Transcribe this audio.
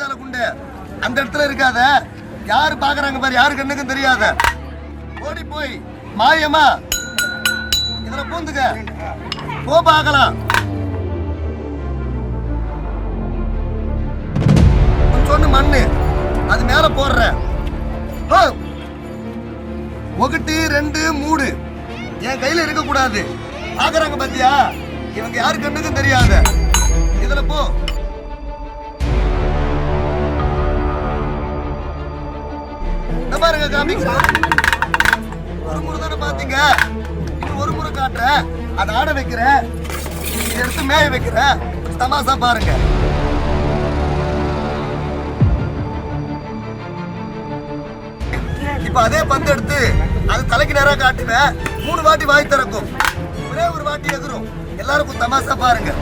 கோணச்சால குண்டு அந்த இடத்துல இருக்காத. யாரு பாக்குறாங்க பாரு, யாரு கண்ணுக்கும் தெரியாத. ஓடி போய் மாயமா இதுல பூந்துக்க போ பார்க்கலாம். சொன்னு மண்ணு அது மேல போடுற. 1 2 3 என் கையில இருக்க கூடாது. பாக்குறாங்க பாத்தியா, இவங்க யாரு கண்ணுக்கும் தெரியாத. இதுல போ. பாருங்க காமிங்க. ஒரு முறை தானே பாத்தீங்க, ஒரு முறை காட்டுற. அதை ஆட வைக்கிற, எடுத்து மேய வைக்கிற. தமாசா பாருங்க. இப்ப அதே பந்து எடுத்து அது தலைக்கு நேரா காட்டுவேன். 3 வாட்டி வாய் திறக்கும், ஒரே ஒரு வாட்டி எதிரும். எல்லாருக்கும் தமாசா பாருங்க.